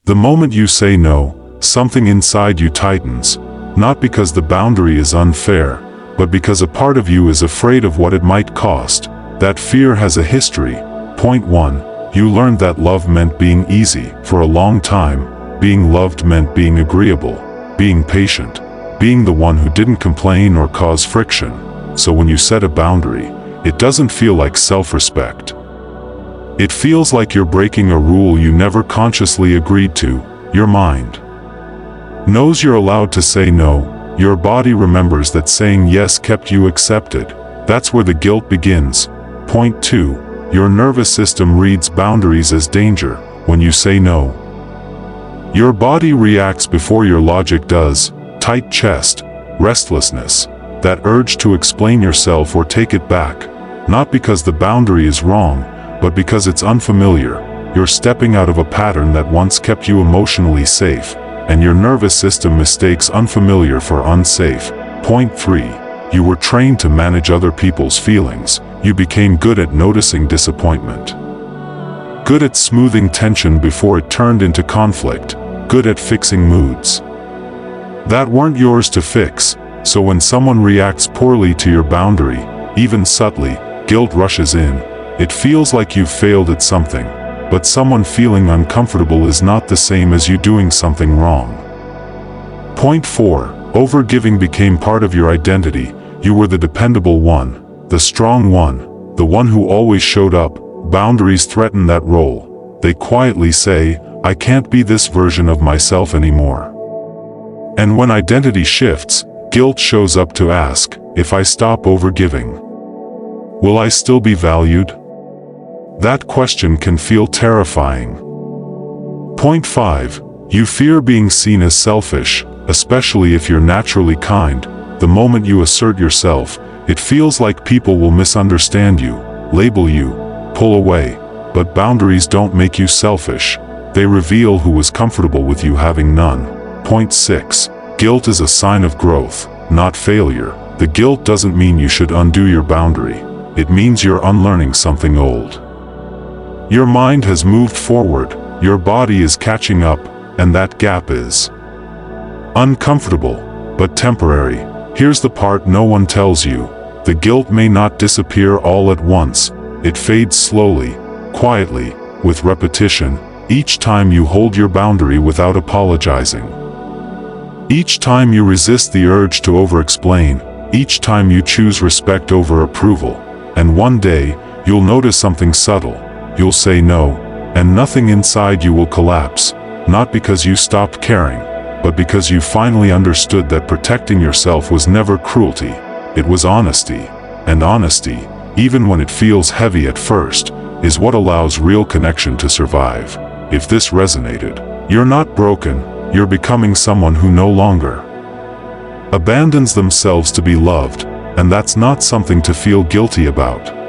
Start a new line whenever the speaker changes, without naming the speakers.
The moment you say no, something inside you tightens, not because the boundary is unfair, but because a part of you is afraid of what it might cost. That fear has a history. Point 1. You learned that love meant being easy. For a long time, being loved meant being agreeable, being patient, being the one who didn't complain or cause friction. So when you set a boundary, it doesn't feel like self-respect. It feels like you're breaking a rule you never consciously agreed to. Your mind knows you're allowed to say no. Your body remembers that saying yes kept you accepted. That's where the guilt begins. Point 2. Your nervous system reads boundaries as danger. When you say no, your body reacts before your logic does. Tight chest, restlessness, that urge to explain yourself or take it back. Not because the boundary is wrong, but because it's unfamiliar. You're stepping out of a pattern that once kept you emotionally safe, and your nervous system mistakes unfamiliar for unsafe. Point 3. You were trained to manage other people's feelings. You became good at noticing disappointment, good at smoothing tension before it turned into conflict, good at fixing moods that weren't yours to fix. So when someone reacts poorly to your boundary, even subtly, guilt rushes in. It feels like you've failed at something, but someone feeling uncomfortable is not the same as you doing something wrong. Point 4. Overgiving became part of your identity. You were the dependable one, the strong one, the one who always showed up. Boundaries threaten that role. They quietly say, I can't be this version of myself anymore. And when identity shifts, guilt shows up to ask, if I stop overgiving, will I still be valued? That question can feel terrifying. Point 5. You fear being seen as selfish, especially if you're naturally kind. The moment you assert yourself, it feels like people will misunderstand you, label you, pull away. But boundaries don't make you selfish. They reveal who was comfortable with you having none. Point 6. Guilt is a sign of growth, not failure. The guilt doesn't mean you should undo your boundary. It means you're unlearning something old. Your mind has moved forward, your body is catching up, and that gap is uncomfortable, but temporary. Here's the part no one tells you. The guilt may not disappear all at once. It fades slowly, quietly, with repetition, each time you hold your boundary without apologizing. Each time you resist the urge to over-explain, each time you choose respect over approval. And one day, you'll notice something subtle. You'll say no, and nothing inside you will collapse, not because you stopped caring, but because you finally understood that protecting yourself was never cruelty, it was honesty. And honesty, even when it feels heavy at first, is what allows real connection to survive. If this resonated, you're not broken, you're becoming someone who no longer abandons themselves to be loved, and that's not something to feel guilty about.